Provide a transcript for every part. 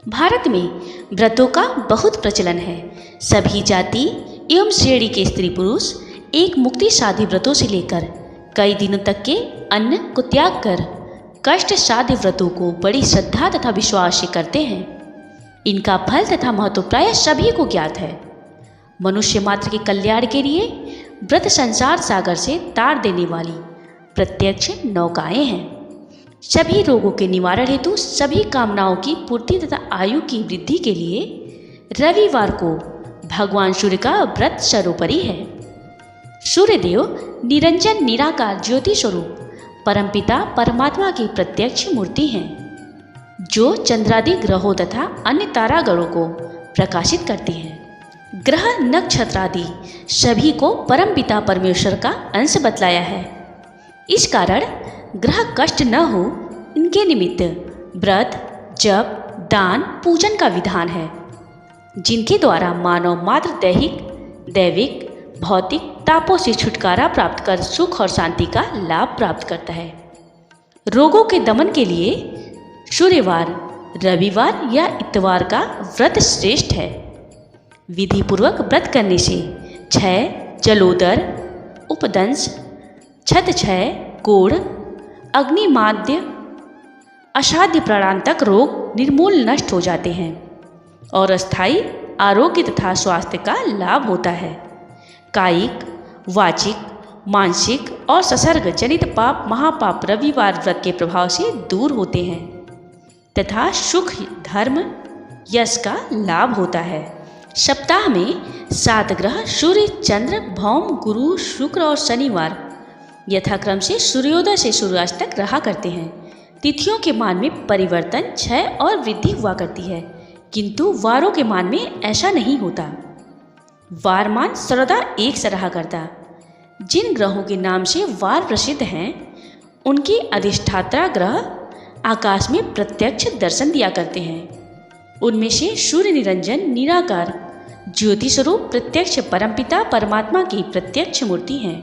भारत में व्रतों का बहुत प्रचलन है। सभी जाति एवं श्रेणी के स्त्री पुरुष एक मुक्ति साध्य व्रतों से लेकर कई दिनों तक के अन्न को त्याग कर कष्ट साध्य व्रतों को बड़ी श्रद्धा तथा विश्वास से करते हैं। इनका फल तथा महत्व प्रायः सभी को ज्ञात है। मनुष्य मात्र के कल्याण के लिए व्रत संसार सागर से तार देने वाली प्रत्यक्ष नौकाएं हैं। सभी रोगों के निवारण हेतु सभी कामनाओं की पूर्ति तथा आयु की वृद्धि के लिए रविवार को भगवान सूर्य का व्रत सर्वोपरि है। सूर्यदेव निरंजन निराकार ज्योति स्वरूप परमपिता परमात्मा की प्रत्यक्ष मूर्ति हैं, जो चंद्रादि ग्रहों तथा अन्य तारागणों को प्रकाशित करती हैं। ग्रह नक्षत्र आदि सभी को परमपिता परमेश्वर का अंश बतलाया है। इस कारण ग्रह कष्ट न हो, इनके निमित्त व्रत जप दान पूजन का विधान है, जिनके द्वारा मानव मात्र दैविक भौतिक तापों से छुटकारा प्राप्त कर सुख और शांति का लाभ प्राप्त करता है। रोगों के दमन के लिए सूर्यवार, रविवार या इतवार का व्रत श्रेष्ठ है। विधि पूर्वक व्रत करने से क्षय, जलोदर, उपदंश, छतक्षय, कोढ़, अग्निमाद्य, असाध्य प्राणांतक रोग निर्मूल नष्ट हो जाते हैं और अस्थायी आरोग्य तथा स्वास्थ्य का लाभ होता है। कायिक, वाचिक, मानसिक और संसर्ग जनित पाप महापाप रविवार व्रत के प्रभाव से दूर होते हैं तथा सुख, धर्म, यश का लाभ होता है। सप्ताह में 7 ग्रह सूर्य, चंद्र, भौम, गुरु, शुक्र और शनिवार यथाक्रम से सूर्योदय से सूर्यास्त तक रहा करते हैं। तिथियों के मान में परिवर्तन, क्षय और वृद्धि हुआ करती है, किंतु वारों के मान में ऐसा नहीं होता। वार मान सर्वदा एक सा रहा करता। जिन ग्रहों के नाम से वार प्रसिद्ध हैं, उनके अधिष्ठाता ग्रह आकाश में प्रत्यक्ष दर्शन दिया करते हैं। उनमें से सूर्य निरंजन निराकार ज्योति स्वरूप प्रत्यक्ष परमपिता परमात्मा की प्रत्यक्ष मूर्ति हैं,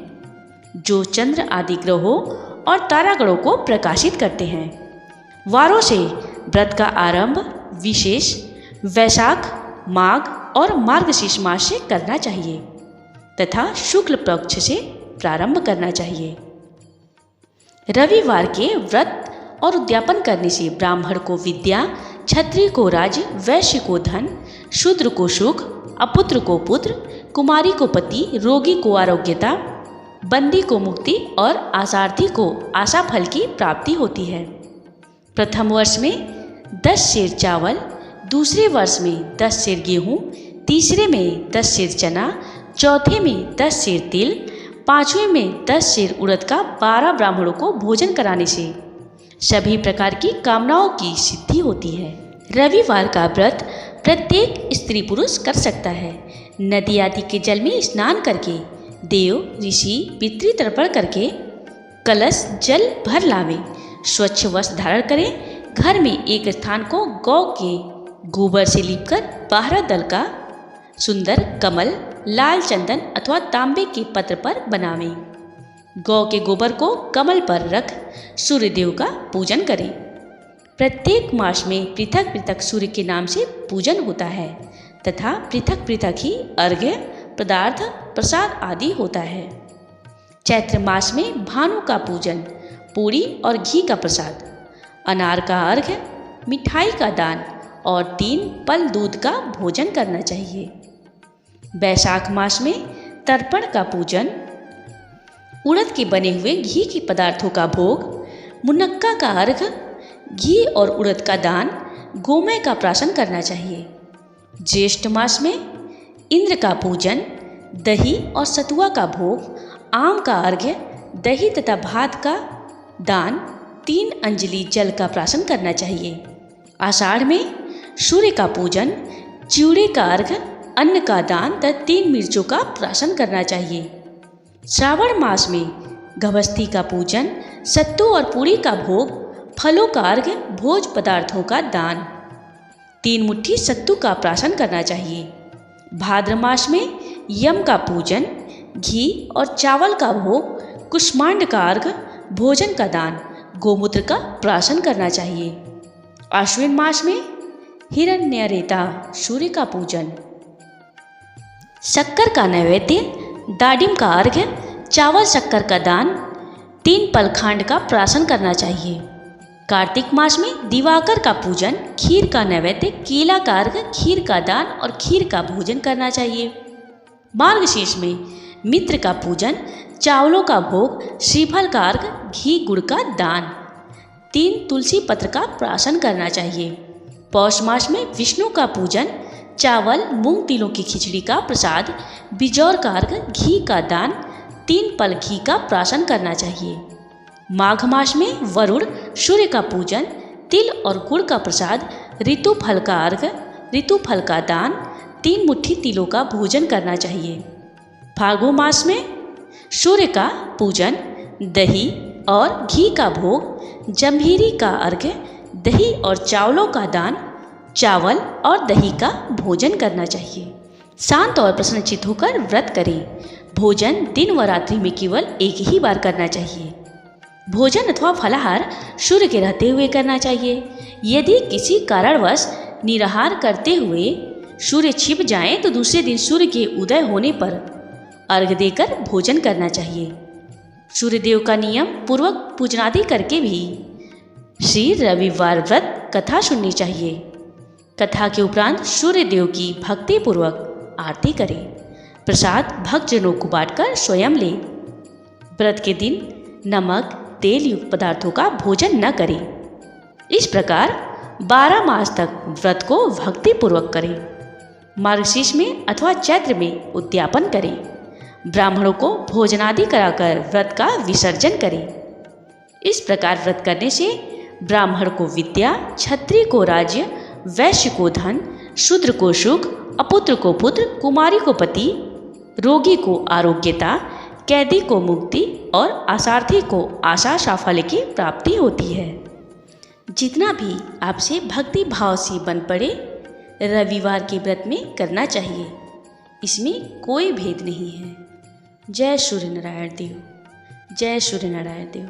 जो चंद्र आदि ग्रहों और तारागणों को प्रकाशित करते हैं। वारों से व्रत का आरंभ विशेष वैशाख, माघ और मार्गशीर्ष मास से करना चाहिए तथा शुक्ल पक्ष से प्रारंभ करना चाहिए। रविवार के व्रत और उद्यापन करने से ब्राह्मण को विद्या, क्षत्रिय को राज्य, वैश्य को धन, शूद्र को सुख, अपुत्र को पुत्र, कुमारी को पति, रोगी को आरोग्यता, बंदी को मुक्ति और आसार्थी को आशा फल की प्राप्ति होती है। प्रथम वर्ष में 10 सेर चावल, दूसरे वर्ष में 10 सेर गेहूँ, तीसरे में 10 सेर चना, चौथे में 10 सेर तिल, पाँचवें में 10 सेर उड़द का 12 ब्राह्मणों को भोजन कराने से सभी प्रकार की कामनाओं की सिद्धि होती है। रविवार का व्रत प्रत्येक स्त्री पुरुष कर सकता है। नदी आदि के जल में स्नान करके, देव ऋषि पितृ तर्पण करके कलश जल भर लावे, स्वच्छ वस्त्र धारण करें। घर में एक स्थान को गौ के गोबर से लीपकर 12 दल का सुंदर कमल, लाल चंदन अथवा तांबे के पत्र पर बनावें। गौ के गोबर को कमल पर रख सूर्यदेव का पूजन करें। प्रत्येक मास में पृथक पृथक सूर्य के नाम से पूजन होता है तथा पृथक पृथक ही अर्घ्य, पदार्थ, प्रसाद आदि होता है। चैत्र मास में भानु का पूजन, पूरी और घी का प्रसाद, अनार का अर्घ्य, मिठाई का दान और 3 पल दूध का भोजन करना चाहिए। वैशाख मास में तर्पण का पूजन, उड़द के बने हुए घी के पदार्थों का भोग, मुनक्का का अर्घ्य, घी और उड़द का दान, गोमय का प्राशन करना चाहिए। ज्येष्ठ मास में इंद्र का पूजन, दही और सतुआ का भोग, आम का अर्घ्य, दही तथा भात का दान, 3 अंजलि जल का प्राशन करना चाहिए। आषाढ़ में सूर्य का पूजन, चिवड़े का अर्घ्य, अन्न का दान तथा 3 मिर्चों का प्राशन करना चाहिए। श्रावण मास में गभस्थी का पूजन, सत्तू और पूरी का भोग, फलों का अर्घ्य, भोज पदार्थों का दान, 3 मुट्ठी सत्तू का प्राशन करना चाहिए। भाद्र मास में यम का पूजन, घी और चावल का भोग, कुष्मांड का अर्घ्य, भोजन का दान, गोमूत्र का प्राशन करना चाहिए। आश्विन मास में हिरण्यरेता सूर्य का पूजन। शक्कर का नैवेद्य, दाडिम का अर्घ्य, चावल शक्कर का दान, 3 पलखांड का प्राशन करना चाहिए। कार्तिक मास में दिवाकर का पूजन, खीर का नैवेद्य, केला का अर्घ्य, खीर का दान और खीर का भोजन करना चाहिए। मार्गशीर्ष में मित्र का पूजन, चावलों का भोग, श्रीफल का अर्घ, घी गुड़ का दान, 3 तुलसी पत्र का प्राशन करना चाहिए। पौष मास में विष्णु का पूजन, चावल मूंग तिलों की खिचड़ी का प्रसाद, बिजौर का अर्घ, घी का दान, 3 पल घी का प्राशन करना चाहिए। माघ मास में वरुण सूर्य का पूजन, तिल और गुड़ का प्रसाद, ऋतु फल का अर्घ, ऋतु फल का दान, 3 मुट्ठी तिलों का भोजन करना चाहिए। फागु मास में सूर्य का पूजन, दही और घी का भोग, जम्भीरी का अर्घ्य, दही और चावलों का दान, चावल और दही का भोजन करना चाहिए। शांत और प्रसन्नचित्त होकर व्रत करें। भोजन दिन व रात्रि में केवल एक ही बार करना चाहिए। भोजन अथवा फलाहार सूर्य के रहते हुए करना चाहिए। यदि किसी कारणवश निराहार करते हुए सूर्य छिप जाएं तो दूसरे दिन सूर्य के उदय होने पर अर्घ्य देकर भोजन करना चाहिए। सूर्यदेव का नियम पूर्वक पूजनादि करके भी श्री रविवार व्रत कथा सुननी चाहिए। कथा के उपरांत सूर्यदेव की भक्ति पूर्वक आरती करें। प्रसाद भक्तजनों को बांटकर स्वयं लें। व्रत के दिन नमक तेल युक्त पदार्थों का भोजन न करें। इस प्रकार 12 मास तक व्रत को भक्ति पूर्वक करें। मार्गशीर्ष में अथवा चैत्र में उद्यापन करें। ब्राह्मणों को भोजनादि कराकर व्रत का विसर्जन करें। इस प्रकार व्रत करने से ब्राह्मण को विद्या, क्षत्रिय को राज्य, वैश्य को धन, शूद्र को सुख, अपुत्र को पुत्र, कुमारी को पति, रोगी को आरोग्यता, कैदी को मुक्ति और आसार्थी को आशा साफल्य की प्राप्ति होती है। जितना भी आपसे भक्ति भाव से बन पड़े रविवार के व्रत में करना चाहिए। इसमें कोई भेद नहीं है। जय सूर्य नारायण देव। जय सूर्य नारायण देव।